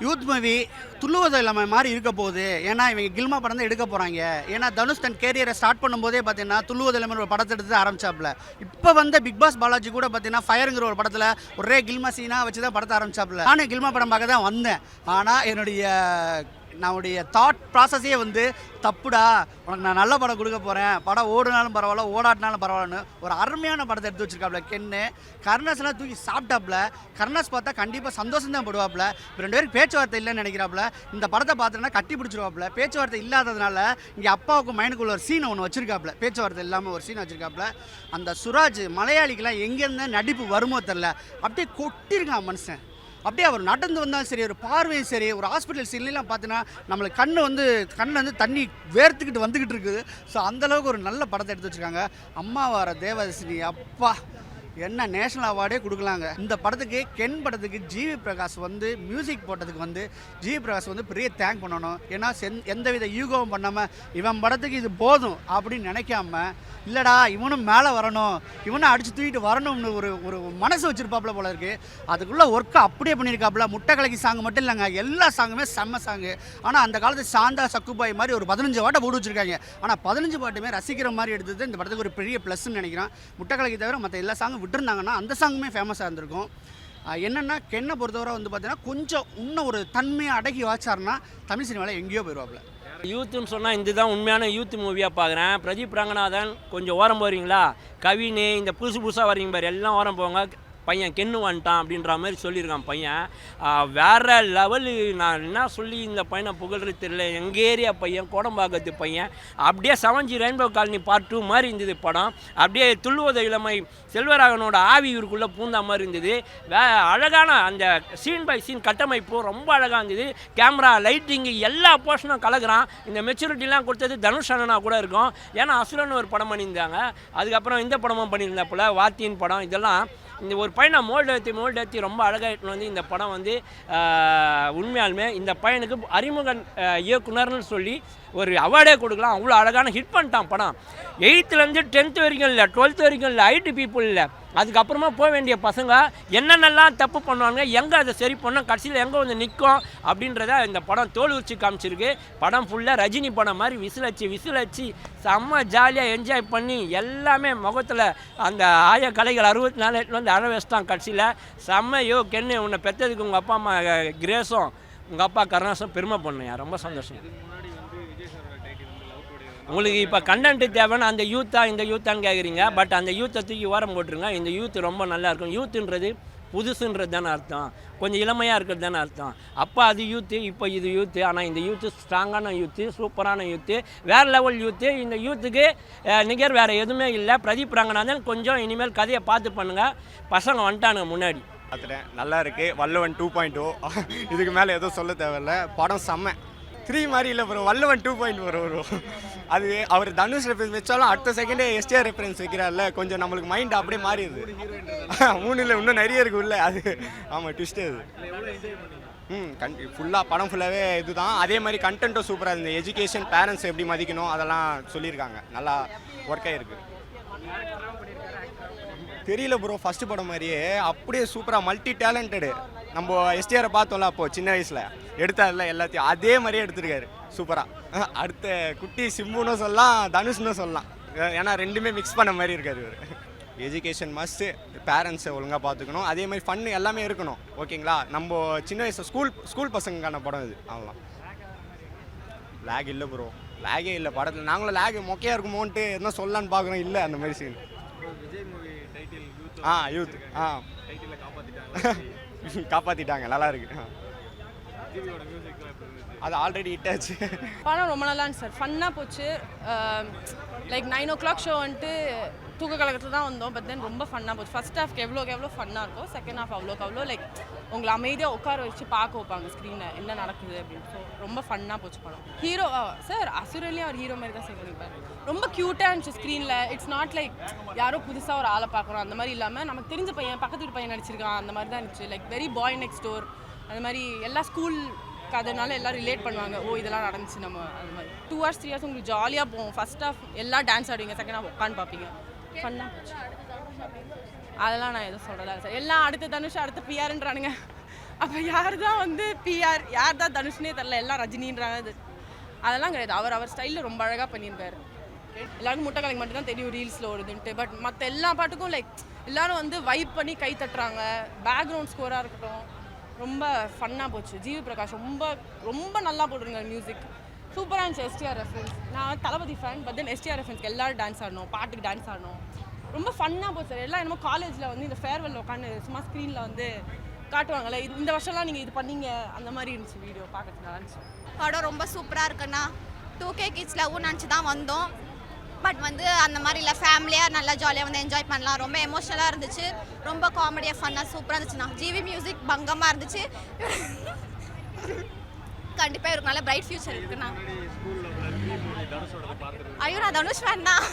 Youth movie துள்ளுவது இல்லாமல் மாதிரி இருக்க போகுது. ஏன்னா இவங்க கில்மா படம் தான் எடுக்க போகிறாங்க. ஏன்னா தனுஷ் தன் கேரியரை ஸ்டார்ட் பண்ணும்போதே பார்த்தீங்கன்னா துள்ளுவது இல்லாமல் ஒரு படத்தை எடுத்து ஆரம்பிச்சாப்புல. இப்போ வந்து பிக் பாஸ் பாலாஜி கூட பார்த்தீங்கன்னா ஃபயருங்கிற ஒரு படத்தில் ஒரே கில்மா சீனாக வச்சு தான் படத்தை ஆரம்பிச்சாப்புல. நானும் கில்மா படம் பார்க்க தான் வந்தேன். ஆனால் என்னுடைய தாட் ப்ராசஸே வந்து தப்புடா, உனக்கு நான் நல்ல படம் கொடுக்க போகிறேன், படம் ஓடுனாலும் பரவாயில்ல ஓடாட்டினாலும் பரவாயில்லன்னு ஒரு அருமையான படத்தை எடுத்து வச்சிருக்காப்புல கென்னு. கருணாஸ்லாம் தூக்கி சாப்பிட்டாப்புல. கருணாஸ் பார்த்தா கண்டிப்பாக சந்தோஷம் தான் படுவாப்புல. இப்போ 2 பேருக்கு பேச்சுவார்த்தை இல்லைன்னு நினைக்கிறாப்புல. இந்த படத்தை பார்த்தோன்னா கட்டி பிடிச்சிருவாப்புல. பேச்சுவார்த்தை இல்லாததுனால இங்கே அப்பாவுக்கு மைண்டுக்குள்ள ஒரு சீனை ஒன்று வச்சிருக்காப்புல. பேச்சுவார்த்தை இல்லாமல் ஒரு சீனை வச்சிருக்காப்புல. அந்த சுராஜ் மலையாளிக்கெல்லாம் எங்கேருந்து நடிப்பு வருமோ தெரில, அப்படியே கொட்டிருக்கான் மனுஷன். அப்படியே அவர் நடந்து வந்தாலும் சரி, ஒரு பார்வையும் சரி, ஒரு ஹாஸ்பிட்டல் சீன்லாம் பார்த்தீங்கன்னா நம்மளுக்கு கண்ணு தண்ணி வேர்த்துக்கிட்டு வந்துக்கிட்டு இருக்குது. ஸோ அந்தளவுக்கு ஒரு நல்ல படத்தை எடுத்து வச்சுருக்காங்க. அம்மாவார தேவதர்ஷினி அப்பா என்ன நேஷனல் அவார்டே கொடுக்கலாங்க இந்த படத்துக்கு. கென் படத்துக்கு ஜிவி பிரகாஷ் வந்து மியூசிக் போட்டதுக்கு வந்து ஜிவி பிரகாஷ் வந்து பெரிய தேங்க் பண்ணணும். ஏன்னா எந்தவித யூகமும் பண்ணாமல் இவன் படத்துக்கு இது போதும் அப்படின்னு நினைக்காம, இல்லைடா இவனும் மேலே வரணும், இவனும் அடித்து தூக்கிட்டு வரணும்னு ஒரு மனசு வச்சுருப்பாப்புல போல இருக்குது. அதுக்குள்ளே ஒர்க்கை அப்படியே பண்ணியிருக்காப்புல. முட்டை கலக்கி சாங் மட்டும் இல்லைங்க, எல்லா சாங்குமே செம்ம சாங்கு. ஆனால் அந்த காலத்து சாந்தா சக்குபாய் மாதிரி ஒரு 15 பாட்டை போட்டு வச்சுருக்காங்க. ஆனால் 15 பாட்டுமே ரசிக்கிற மாதிரி எடுத்தது இந்த படத்துக்கு ஒரு பெரிய ப்ளஸ்ன்னு நினைக்கிறேன். முட்டை கலக்கி தவிர மற்ற எல்லா சாங்கும் விட்டுருந்தாங்கன்னா அந்த சாங்குமே ஃபேமஸாக இருந்திருக்கும். என்னென்னா கென்னை பொறுத்தவரை வந்து பார்த்தீங்கன்னா கொஞ்சம் இன்னும் ஒரு தன்மையை அடக்கி வாச்சாருன்னா தமிழ் சினிமாவில் எங்கேயோ போயிடுவாப்புல. யூத்துன்னு சொன்னால் இதுதான் உண்மையான யூத் மூவியாக பார்க்குறேன். பிரதீப் ரங்கநாதன் கொஞ்சம் ஓரம் போகிறீங்களா, கவினு இந்த புதுசாக வரீங்க பாரு, எல்லாம் ஓரம் போங்க, பையன் கென்னு வந்துட்டான் அப்படின்ற மாதிரி சொல்லியிருக்கான் பையன். வேறு லெவலு. நான் என்ன சொல்லி இந்த பையனை புகழ்றது தெரியல. எங்கள் ஏரியா பையன், கோடம்பாக்கத்து பையன். அப்படியே 7G ரெயின்போ காலனி பார்ட் 2 மாதிரி இருந்தது படம். அப்படியே துள்ளுவத இளமை செல்வராகனோட ஆவி இவருக்குள்ளே பூந்தா மாதிரி இருந்தது. அழகான அந்த சீன் பை சீன் கட்டமைப்பு ரொம்ப அழகாக இருந்தது. கேமரா லைட்டிங்கு எல்லா போர்ஷனும் கலக்குறான். இந்த மெச்சூரிட்டிலாம் கொடுத்தது தனுஷ் அண்ணனா கூட இருக்கும். ஏன்னா அசுரன் ஒரு படம் பண்ணியிருந்தாங்க, அதுக்கப்புறம் இந்த படமும் பண்ணியிருந்தாப்புல வாத்தியின் படம். இதெல்லாம் இந்த ஒரு பையனை மோல்டு ஏற்றி ரொம்ப அழகாகிட்டு வந்து இந்த படம் வந்து உண்மையாலுமே இந்த பையனுக்கு அறிமுக இயக்குனர்னு சொல்லி ஒரு அவார்டே கொடுக்கலாம். அவ்வளோ அழகான ஹிட் பண்ணிட்டான் படம். 8th-லேருந்து 10th வரைக்கும் இல்லை, 12th வரைக்கும் இல்லை, ஐடி பீப்புள் இல்லை, அதுக்கப்புறமா போக வேண்டிய பசங்க என்னென்னலாம் தப்பு பண்ணுவாங்க, எங்கே அதை சரி பண்ணோம், கடைசியில் எங்கே வந்து நிற்கும் அப்படின்றத இந்த படம் தோல் உரிச்சு காமிச்சிருக்கு. படம் ஃபுல்லாக ரஜினி படம் மாதிரி விசிலச்சு செம்ம ஜாலியாக என்ஜாய் பண்ணி எல்லாமே முகத்தில் அந்த ஆய கலைகள் 64 வந்து அழ வச்சுட்டான் கடைசியில். செம்மையோ கென்னு, உன்னை பெற்றதுக்கு உங்கள் அப்பா அம்மா கிரேஸும் உங்கள் அப்பா கருணாசும் பெருமை பண்ணுயா. ரொம்ப சந்தோஷம். உங்களுக்கு இப்போ கண்டென்ட்டு தேவைன்னு அந்த யூத்தாக இந்த யூத்தான்னு கேட்குறீங்க. பட் அந்த யூத்தை தூக்கி ஓரம் போட்டுருங்க. இந்த யூத் ரொம்ப நல்லாயிருக்கும். யூத்துன்றது புதுசுன்றது தானே அர்த்தம், கொஞ்சம் இளமையாக இருக்கிறது தானே அர்த்தம். அப்போ அது யூத்து, இப்போ இது யூத்து. ஆனால் இந்த யூத்து ஸ்ட்ராங்கான யூத்து, சூப்பரான யூத்து, வேறு லெவல் யூத்து. இந்த யூத்துக்கு நிகர் வேறு எதுவுமே இல்லை. பிரதீப் ரங்கநாதன் கொஞ்சம் இனிமேல் கதையை பார்த்து பண்ணுங்கள். பசங்க வந்துட்டானுங்க முன்னாடி. பார்த்துட்டேன், நல்லா இருக்குது. வல்லவன் 2.0 இதுக்கு மேலே எதுவும் சொல்ல தேவையில்ல. படம் செம்ம 3 மாதிரி இல்லை ப்ரோ, வல்லவன் 2.0 வரும். அது அவர் தனுஷ் ரெஃபரன்ஸ் வச்சாலும் அடுத்த செகண்டே எஸ்டிஆர் ரெஃபரன்ஸ் வைக்கிறார்ல, கொஞ்சம் நம்மளுக்கு மைண்ட் அப்படியே மாறிடுது. 3 இல்லை, இன்னும் நிறைய இருக்கு உள்ள. அது ஆமாம், ட்விஸ்ட்டு அது. ஃபுல்லாக படம் ஃபுல்லாகவே இதுதான். அதே மாதிரி கண்டென்ட்டும் சூப்பராக இருந்தது. எஜுகேஷன், பேரண்ட்ஸ் எப்படி மதிக்கணும் அதெல்லாம் சொல்லியிருக்காங்க. நல்லா ஒர்க் ஆகிருக்கு. தெரியல ப்ரோ, ஃபஸ்ட்டு படம் மாதிரியே அப்படியே சூப்பராக மல்டி டேலண்டடு. நம்ம எஸ்டிஆரை பார்த்தோம்ல அப்போது சின்ன வயசில் எடுத்தார்ல, எல்லாத்தையும் அதே மாதிரியே எடுத்திருக்காரு சூப்பராக. அடுத்த குட்டி சிம்புன்னு சொல்லலாம், தனுஷ்னு சொல்லலாம். ஏன்னா ரெண்டுமே மிக்ஸ் பண்ண மாதிரி இருக்காரு இவர். எஜுகேஷன் மஸ்ட்டு, பேரண்ட்ஸை ஒழுங்காக பார்த்துக்கணும். அதே மாதிரி ஃபன்னு எல்லாமே இருக்கணும். ஓகேங்களா? நம்ம சின்ன வயசு ஸ்கூல் பசங்களுக்கான படம் இது. அவ்வளோதான். லேக் இல்லை ப்ரோ, லேகே இல்லை படத்தில். நாங்களும் லேக் மொக்கையாக இருக்குமோன்ட்டு என்ன சொல்லலான்னு பார்க்குறோம். இல்லை அந்த மாதிரி சீன். யூத் காப்பாற்றிட்டாங்க. நல்லா இருக்கு. அது ஆல்ரெடி ஹிட் ஆச்சு. படம் ரொம்ப நல்லா இருந்துச்சு சார். ஃபன்னாக போச்சு. லைக் 9 o'clock ஷோ வந்துட்டு தூக்க கலக்கத்தில் தான் வந்தோம். பட் தென் ரொம்ப ஃபன்னாக போச்சு. ஃபர்ஸ்ட் ஹாஃப்க்கு எவ்வளோ ஃபன்னாக இருக்கும், செகண்ட் ஹாஃப் அவ்வளோ லைக் உங்களை அமைதியாக உட்கார வச்சு பார்க்க வைப்பாங்க ஸ்க்ரீனில் என்ன நடக்குது அப்படின்னு. ஸோ ரொம்ப ஃபன்னாக போச்சு படம். ஹீரோ சார் அசுரலையும் அவர் ஹீரோ மாதிரி தான் சேவ் பண்ணிப்பார். ரொம்ப க்யூட்டாக இருந்துச்சு ஸ்க்ரீனில். இட்ஸ் நாட் லைக் யாரோ புதுசாக ஒரு ஆளை பார்க்குறோம் அந்த மாதிரி இல்லாமல் நமக்கு தெரிஞ்ச பையன், பக்கத்து வீட்டு பையன் நடிச்சிருக்கான் அந்த மாதிரி தான் இருந்துச்சு. Like very bye next door அந்த மாதிரி. எல்லா ஸ்கூல் கதைனால எல்லோரும் ரிலேட் பண்ணுவாங்க. ஓ இதெல்லாம் நடந்துச்சு நம்ம அது மாதிரி. 2 hours 3 hours உங்களுக்கு ஜாலியாக போகும். ஃபர்ஸ்ட் ஹாஃப் எல்லாம் டான்ஸ் ஆடுவீங்க, செகண்ட் ஹாஃப் உட்காந்து பார்ப்பீங்க. ஃபன்னாக போச்சு. அதெல்லாம் நான் எதுவும் சொல்கிறதா சார். எல்லாம் அடுத்த தனுஷ் அடுத்த பிஆர்ன்றானுங்க. அப்போ யார் தான் வந்து பிஆர், யார் தான் தனுஷ்னே தெரில, எல்லாம் ரஜினின்றாங்க. அது அதெல்லாம் கிடையாது. அவர் ஸ்டைலில் ரொம்ப அழகாக பண்ணியிருக்காரு. எல்லாருக்கும் முட்டை கலங்க மட்டும் தான் தெரியும் ரீல்ஸில் ஓடுதுன்ட்டு. பட் மற்ற எல்லா பாட்டுக்கும் லைக் எல்லாரும் வந்து வைப் பண்ணி கை தட்டுறாங்க. பேக்ரவுண்ட் ஸ்கோராக இருக்கட்டும் ரொம்ப ஃபன்னாக போச்சு. ஜிவி பிரகாஷ் ரொம்ப ரொம்ப நல்லா போட்டிருந்தாங்க. மியூசிக் சூப்பராக இருந்துச்சு. எஸ்டிஆர் ரெஃபரன்ஸ், நான் தளபதி ஃபேன். பட் தென் எஸ்டிஆர் ரெஃபரன்ஸ்க்கு எல்லோரும் டான்ஸ் ஆடணும், பாட்டுக்கு டான்ஸ் ஆடணும். ரொம்ப ஃபன்னாக போச்சு. எல்லாம் என்னமோ காலேஜில் வந்து இந்த ஃபேர்வெல் உட்காந்து சும்மா ஸ்க்ரீனில் வந்து காட்டுவாங்கல்ல, இந்த வருஷம்லாம் நீங்கள் இது பண்ணீங்க அந்த மாதிரி இருந்துச்சு. வீடியோ பார்க்கறதுக்கு நல்லா இருந்துச்சு. படம் ரொம்ப சூப்பராக இருக்குண்ணா. 2K கிட்ஸ் லவ்வும் நினச்சி தான் வந்தோம். பட் வந்து அந்த மாதிரி இல்லை, ஃபேமிலியாக நல்லா ஜாலியாக வந்து என்ஜாய் பண்ணலாம். ரொம்ப எமோஷ்னலாக இருந்துச்சு, ரொம்ப காமெடியாக ஃபன்னாக சூப்பராக இருந்துச்சுண்ணா. ஜிவி மியூசிக் பங்கமாக இருந்துச்சு. கண்டிப்பாக இவருக்கு நல்ல பிரைட் ஃபியூச்சர் இருக்குண்ணா. ஐயோ நான் தனுஷ் ஃபேன் தான்.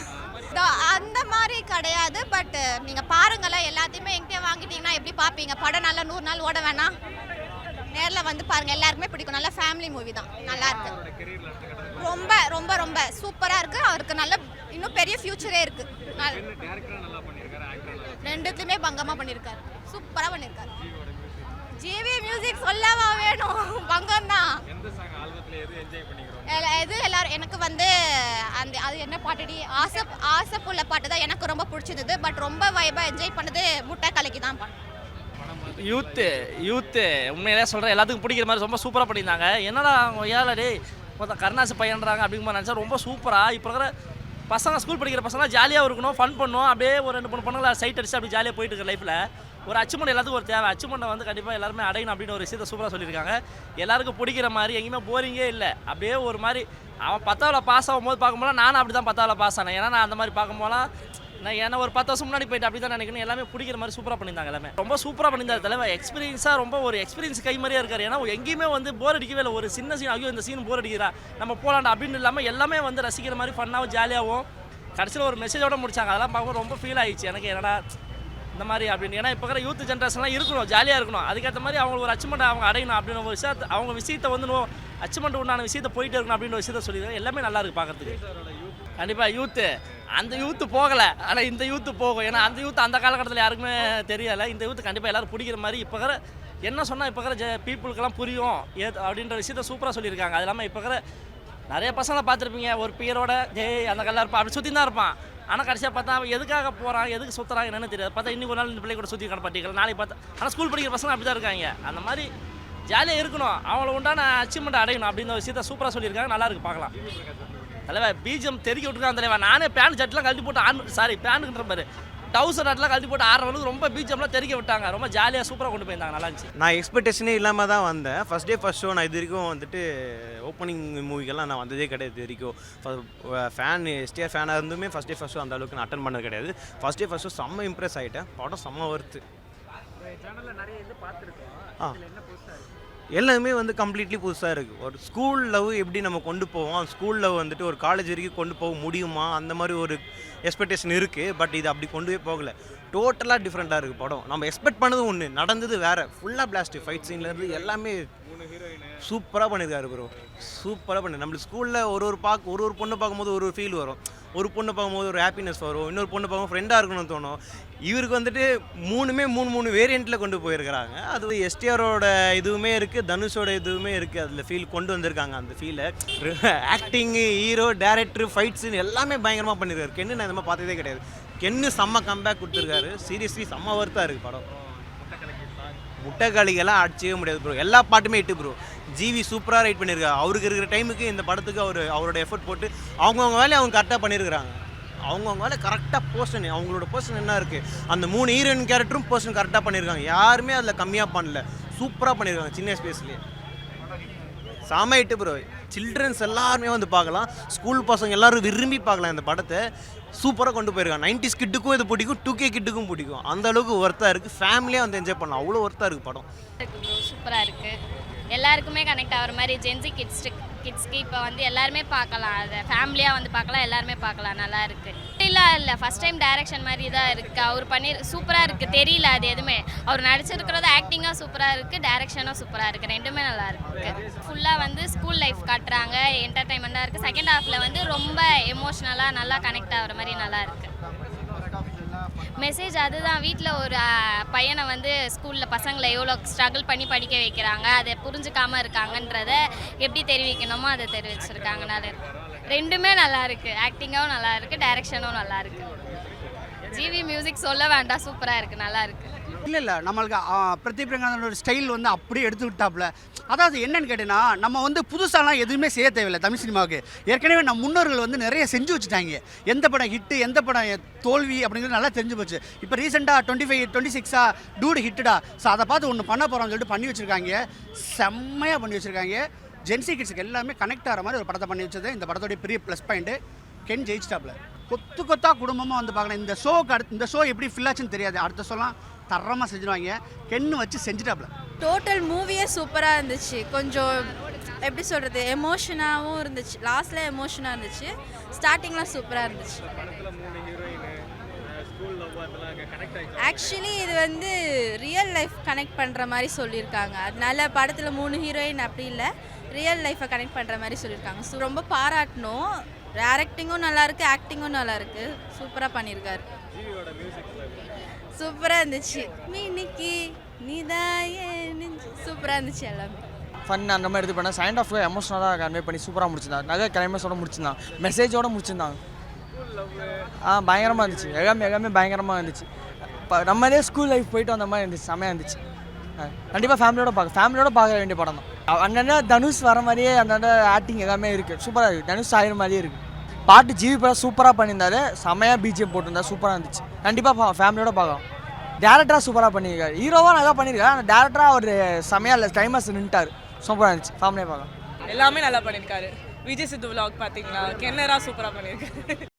அந்த மாதிரி கிடையாது. பட் நீங்கள் பாருங்களேன், எல்லாத்தையுமே எங்கே வாங்கிட்டீங்கன்னா எப்படி பார்ப்பீங்க? படம் நல்லா 100 நாள் ஓட வேணாம், நேரில் வந்து பாருங்கள், எல்லாருக்குமே பிடிக்கும். நல்ல ஃபேமிலி மூவி தான், நல்லா இருக்கு. ரொம்ப ரொம்ப ரொம்ப சூப்பராக இருக்குது. அவருக்கு நல்ல இன்னும் பெரிய ஃபியூச்சரே இருக்குது. ரெண்டுத்துலையுமே பங்கமாக பண்ணியிருக்காரு, சூப்பராக பண்ணியிருக்காரு. ஜிவி மியூசிக் சொல்லவா வேணும், பங்கம் தான். எது எல்லாரும் எனக்கு வந்து அந்த அது என்ன பாட்டுடி ஆசைப்புள்ள பாட்டு தான் எனக்கு ரொம்ப பிடிச்சிருந்தது. பட் ரொம்ப வைபாக என்ஜாய் பண்ணது முட்டை கலக்கி தான் பாட்டு. யூத்து உண்மையிலே சொல்கிறேன், எல்லாத்துக்கும் பிடிக்கிற மாதிரி ரொம்ப சூப்பராக பண்ணியிருந்தாங்க. என்னடா அவங்க ஏழடி மொத்தம் கருணாசு பையன்றாங்க அப்படிங்கிற மாதிரி நினச்சா ரொம்ப சூப்பராக. இப்போ இருக்கிற பசங்க, ஸ்கூல் படிக்கிற பசங்களாம் ஜாலியாக இருக்கணும், ஃபன் பண்ணும். அப்படியே ஒரு 2-3 பொண்ணுங்களை சைட் அடிச்சு அப்படி ஜாலியாக போயிட்டு இருக்க லைஃப்பில் ஒரு அச்சீவ்மெண்ட் எல்லாத்துக்கும் ஒரு தேவை. அச்சீவ்மெண்ட்டை வந்து கண்டிப்பாக எல்லாருமே அடையணும் அப்படின்னு ஒரு விஷயத்தை சூப்பராக சொல்லியிருக்காங்க. எல்லாருக்கும் பிடிக்கிற மாதிரி, எங்கேயுமே போரிங்கே இல்லை. அப்படியே ஒரு மாதிரி அவன் 10th பாஸ் ஆகும்போது பார்க்கும்போது நானும் அப்படி தான் 10th பாஸ் ஆனேன். ஏன்னா நான் அந்த மாதிரி பார்க்கும்போதெல்லாம் நான் ஏன்னா ஒரு 10 வருஷம் முன்னாடி போயிட்டு அப்படி தான் நினைக்கணும். எல்லாமே பிடிக்கிற மாதிரி சூப்பராக பண்ணியிருந்தாங்க. எல்லாமே ரொம்ப சூப்பராக பண்ணியிருந்தார் தலைவர். எக்ஸ்பீரியன்ஸாக ரொம்ப ஒரு எக்ஸ்பீரியன்ஸ் கை மாதிரியே இருக்கார். ஏன்னா எங்கேயுமே வந்து போர் அடிக்கவே இல்லை. ஒரு சின்ன சீன், ஐயோ இந்த சீன் போர் அடிக்கிறா நம்ம போகலாண்டா அப்படின்னு இல்லாமல் எல்லாமே வந்து ரசிக்கிற மாதிரி ஃபன்னாகவும் ஜாலியாகவும் கடைசியில் ஒரு மெசேஜோட முடிச்சாங்க. அதெல்லாம் பார்க்கும்போது ரொம்ப ஃபீல் ஆயிடுச்சு எனக்கு, என்னடா இந்த மாதிரி அப்படின்னு. ஏன்னா இப்போ இருக்கிற யூத் ஜென்ரேஷன்லாம் இருக்கணும், ஜாலியாக இருக்கணும். அதுக்கேற்ற மாதிரி அவங்க ஒரு அச்சீவ்மெண்ட் அவங்க அடையணும் அப்படின்னு ஒரு விஷயத்தை, அவங்க விஷயத்தை வந்து அச்சீவ்மெண்ட் உண்டான விஷயத்தை போயிட்டு இருக்கணும் அப்படின்னு ஒரு விஷயத்தை சொல்லியிருக்காங்க. எல்லாமே நல்லா இருக்குது பார்க்குறதுக்கு. கண்டிப்பாக யூத்து அந்த யூத்து போகலை, ஆனால் இந்த யூத்து போகும். ஏன்னா அந்த யூத்து அந்த காலகட்டத்தில் யாருக்குமே தெரியலை. இந்த யூத்து கண்டிப்பாக எல்லோரும் பிடிக்கிற மாதிரி இப்போ இருக்கிற என்ன சொன்னால் இப்போ இருக்கிற பீப்புளுக்கெல்லாம் புரியும் அப்படின்ற விஷயத்த சூப்பராக சொல்லியிருக்காங்க. அது இல்லாமல் இப்போ இருக்கிற நிறைய பசங்களை பார்த்துருப்பீங்க, ஒரு பியரோட அந்த கல்ல இருப்பான், அப்படி சுற்றி தான் இருப்பான். ஆனால் கடைசியாக பார்த்தா அவன் எதுக்காக போகிறான், எதுக்கு சுற்றுறான் என்னன்னு தெரியாது. பார்த்தா இன்னைக்கு ஒரு நாள் இந்த பிள்ளை கூட சுற்றி கடப்பாட்டிக்கலாம், நாளைக்கு பார்த்தா. ஆனால் ஸ்கூல் படிக்கிற பசங்க அப்படி தான் இருக்காங்க. அந்த மாதிரி ஜாலியாக இருக்கணும், அவங்கள உண்டான அச்சீவ்மெண்ட் அடையணும் அப்படின்ற விஷயத்த சூப்பராக சொல்லியிருக்காங்க. நல்லா இருக்கு பார்க்கலாம். தலைவர் பிஜிஎம் தெருக்கி விட்டுருக்கான் தலைவர். நானே பேண்ட் ஷர்ட்லாம் கழட்டி போட்டு பேண்ட்டுன்ற மாதிரி டவுசர் நட்லாம் கழட்டி போட்டு ஆடுறவனுக்கு ரொம்ப பிஜிஎம்லாம் தெருக்கி விட்டாங்க. ரொம்ப ஜாலியாக சூப்பராக கொண்டு போயிருந்தாங்க. நல்லா இருந்துச்சு. நான் எக்ஸ்பெக்டேஷனே இல்லாமல் தான் வந்தேன். ஃபஸ்ட் டே ஃபஸ்ட் ஷோ நான் இது வரைக்கும் வந்துட்டு ஓப்பனிங் மூவிக்கெல்லாம் நான் வந்ததே கிடையாது. இது வரைக்கும் ஃபேன் எஸ்டிஆர் ஃபேனாக இருந்துமே ஃபஸ்ட் டே ஃபஸ்ட் ஷோ அந்த அளவுக்கு நான் அட்டன் பண்ணது கிடையாது. ஃபஸ்ட் டே ஃபஸ்ட் ஷோ செம்ம இம்ப்ரெஸ் ஆகிட்டேன். படம் செம்ம வருது. எல்லாமே வந்து கம்ப்ளீட்லி புதுசாக இருக்குது. ஒரு ஸ்கூல் லவ் எப்படி நம்ம கொண்டு போவோம், ஸ்கூல் லவ் வந்துட்டு ஒரு காலேஜ் வரைக்கும் கொண்டு போக முடியுமா, அந்த மாதிரி ஒரு எக்ஸ்பெக்டேஷன் இருக்குது. பட் இது அப்படி கொண்டு போய் போகலை. டோட்டலாக டிஃப்ரெண்ட்டாக இருக்குது படம். நம்ம எக்ஸ்பெக்ட் பண்ணது ஒன்று, நடந்தது வேறு. ஃபுல்லாக பிளாஸ்ட், ஃபைட் சீன்லேருந்து எல்லாமே சூப்பராக பண்ணியிருக்காரு ப்ரோ. சூப்பராக பண்ணி நம்மளுக்கு ஸ்கூலில் ஒரு பொண்ணை பார்க்கும்போது ஒரு ஃபீல் வரும், ஒரு பொண்ணை பார்க்கும்போது ஒரு ஹாப்பினஸ் வரும், இன்னொரு பொண்ணு பார்க்கும்போது ஃப்ரெண்டாக இருக்கணும்னு தோணும். இவருக்கு வந்துட்டு மூணு வேரியண்ட்டில் கொண்டு போயிருக்கிறாங்க. அது எஸ்டிஆரோட இதுவுமே இருக்குது, தனுஷோட இதுவுமே இருக்குது. அதில் ஃபீல் கொண்டு வந்திருக்காங்க. அந்த ஃபீலை acting, hero, director, fight scene எல்லாமே பயங்கரமாக பண்ணியிருக்காரு. கென்னு நான் இந்த மாதிரி பார்த்ததே கிடையாது. கென்னு செம்ம கம்பேக் கொடுத்துருக்காரு. சீரியஸ்லி செம்ம ஒர்த்தாக இருக்குது படம். முட்டைக்காளிகெல்லாம் அடிச்சவே முடியாது ப்ரோ. எல்லா பாட்டுமே இட்டு ப்ரோ. ஜிவி சூப்பராக ரைட் பண்ணியிருக்காரு. அவருக்கு இருக்கிற டைமுக்கு இந்த படத்துக்கு அவரோட எஃபர்ட் போட்டு அவங்கவுங்க வேலையை அவங்க கரெக்டாக பண்ணியிருக்கிறாங்க. அவங்கவுங்க வேலை கரெக்டாக போர்ஷன், அவங்களோட போர்ஷன் என்ன இருக்குது, அந்த 3 ஹீரோயின் கேரக்டரும் போர்ஷன் கரெக்டாக பண்ணியிருக்காங்க. யாருமே அதில் கம்மியாக பண்ணல, சூப்பராக பண்ணியிருக்காங்க. சின்ன ஸ்பேஸ்லேயே செம இட்டு ப்ரோ. சில்ட்ரன்ஸ் எல்லாருமே வந்து பார்க்கலாம், ஸ்கூல் பசங்க எல்லோரும் விரும்பி பார்க்கலாம் இந்த படத்தை. சூப்பராக கொண்டு போயிருக்காங்க. 90s கிட்டுக்கும் இது பிடிக்கும், 2K கிட்டுக்கும் பிடிக்கும். அந்த அளவுக்கு ஒர்த்தாக இருக்குது. ஃபேமிலியாக வந்து என்ஜாய் பண்ணலாம், அவ்வளோ ஒர்த்தாக இருக்குது படம். சூப்பராக இருக்குது. எல்லாருக்குமே கனெக்ட் ஆகிற மாதிரி ஜென்சி கிட்ஸ்க்கு இப்போ வந்து எல்லாருமே பார்க்கலாம். அதை ஃபேமிலியாக வந்து பார்க்கலாம், எல்லாருமே பார்க்கலாம். நல்லா இருக்குது. இல்லை ஃபஸ்ட் டைம் டைரக்ஷன் மாதிரி தான் இருக்குது. அவர் சூப்பராக இருக்குது. தெரியல அது எதுவுமே. அவர் நடிச்சிருக்கிறது ஆக்டிங்காக சூப்பராக இருக்குது, டைரக்ஷனும் சூப்பராக இருக்குது. ரெண்டுமே நல்லா இருக்குது. ஃபுல்லாக வந்து ஸ்கூல் லைஃப் காட்டுறாங்க, என்டர்டைன்மெண்ட்டாக இருக்குது. செகண்ட் ஹாஃபில் வந்து ரொம்ப எமோஷ்னலாக நல்லா கனெக்ட் ஆகிற மாதிரி நல்லா இருக்குது. மெசேஜ் அதுதான். வீட்டில் ஒரு பையனை வந்து ஸ்கூலில் பசங்களை எவ்வளோ ஸ்ட்ரகிள் பண்ணி படிக்க வைக்கிறாங்க, அதை புரிஞ்சுக்காமல் இருக்காங்கன்றத எப்படி தெரிவிக்கணுமோ அதை தெரிவிச்சிருக்காங்க. நல்லா இருக்கு. ரெண்டுமே நல்லா இருக்கு. ஆக்டிங்காகவும் நல்லா இருக்கு, டைரக்ஷனும் நல்லா இருக்கு. ஜிவி மியூசிக் சொல்ல வேண்டாம், சூப்பராக இருக்கு, நல்லா இருக்கு. இல்லை நம்மளுக்கு பிரதீப் ரங்கநாதனோட ஸ்டைல் வந்து அப்படியே எடுத்து விட்டாப்புல. அதாவது என்னன்னு கேட்டீங்கன்னா, நம்ம வந்து புதுசாலாம் எதுவுமே செய்ய தேவையில்லை தமிழ் சினிமாவுக்கு. ஏற்கனவே நம்ம முன்னோர்கள் வந்து நிறைய செஞ்சு வச்சுட்டாங்க. எந்த படம் ஹிட்டு, எந்த படம் தோல்வி அப்படிங்கிறது நல்லா தெரிஞ்சு போச்சு. இப்போ ரீசெண்டாக 25, 26 டூடு ஹிட்டுடா, ஸோ அதை பார்த்து ஒன்று பண்ண போகிறோம்னு சொல்லிட்டு பண்ணி வச்சுருக்காங்க. செம்மையாக பண்ணி வச்சுருக்காங்க. ஜென்சி கிட்ஸுக்கு எல்லாமே கனெக்ட் ஆகிற மாதிரி ஒரு படத்தை பண்ணி வச்சது இந்த படத்தோடைய பெரிய ப்ளஸ் பாயிண்ட்டு. கென் ஜெயிச்சிட்டாப்ல. கொத்து கொத்தா குடும்பமாக வந்து பார்க்கணும். இந்த ஷோ எப்படி ஃபில் ஆச்சுன்னு தெரியாது. அடுத்த ஷோலாம் தரமாக செஞ்சுருவாங்க. கென்னு வச்சு செஞ்சுட்டாப்ல. டோட்டல் மூவியே சூப்பராக இருந்துச்சு. கொஞ்சம் எப்படி சொல்கிறது, எமோஷனாகவும் இருந்துச்சு. லாஸ்ட்டில் எமோஷனாக இருந்துச்சு, ஸ்டார்டிங்லாம் சூப்பராக இருந்துச்சு. ஆக்சுவலி இது வந்து ரியல் லைஃப் கனெக்ட் பண்ணுற மாதிரி சொல்லியிருக்காங்க. அதனால படத்தில் 3 ஹீரோயின் அப்படி இல்லை, ரியல் லைஃப்பை கனெக்ட் பண்ணுற மாதிரி சொல்லியிருக்காங்க. ஸோ ரொம்ப பாராட்டணும். டேரக்டிங்கும் நல்லாயிருக்கு, ஆக்டிங்கும் நல்லாயிருக்கு, சூப்பராக பண்ணியிருக்காரு. சூப்பராக இருந்துச்சு. இன்னைக்கு நீதாயே நெஞ்சு சூப்பராக இருந்துச்சு. எல்லாமே ஃபன் அந்த மாதிரி இது பண்ணால் செகண்ட் ஆஃப் எமோஷனலாக கன்வே பண்ணி சூப்பராக முடிச்சிருந்தாங்க. நிறைய கிளைமேக்ஸோட முடிச்சிருந்தாங்க, மெசேஜோடு முடிச்சிருந்தாங்க. பயங்கரமாக இருந்துச்சு. எல்லாமே பயங்கரமாக இருந்துச்சு. இப்போ நம்மளே ஸ்கூல் லைஃப் போயிட்டு வந்த மாதிரி இருந்துச்சு, செம்மையாக இருந்துச்சு. கண்டிப்பாக ஃபேமிலியோட பார்க்க வேண்டிய படம் தான். அண்ணா தனுஷ் வர மாதிரியே அந்த ஆக்டிங் எல்லாமே இருக்குது, சூப்பராக இருக்குது. தனுஷ் ஆகிற மாதிரியே இருக்குது. பாட்டு ஜிவி படம் சூப்பராக பண்ணியிருந்தாரு, செம்மையாக பிஜிஎம் போட்டிருந்தா, சூப்பராக இருந்துச்சு. கண்டிப்பாக ஃபேமிலியோட பார்க்கலாம். டேரக்டராக சூப்பராக பண்ணியிருக்காரு, ஹீரோவாக நல்லா பண்ணியிருக்காரு. ஆனால் டேரக்டராக ஒரு செம்மையாக இல்லை, டைமர்ஸ் நின்ட்டார், சூப்பராக இருந்துச்சு. ஃபேமிலியாக பார்க்கலாம். எல்லாமே நல்லா பண்ணியிருக்காரு. விஜய் சித்து விலாக் பார்த்தீங்களா, கென்னரா சூப்பராக பண்ணியிருக்காரு.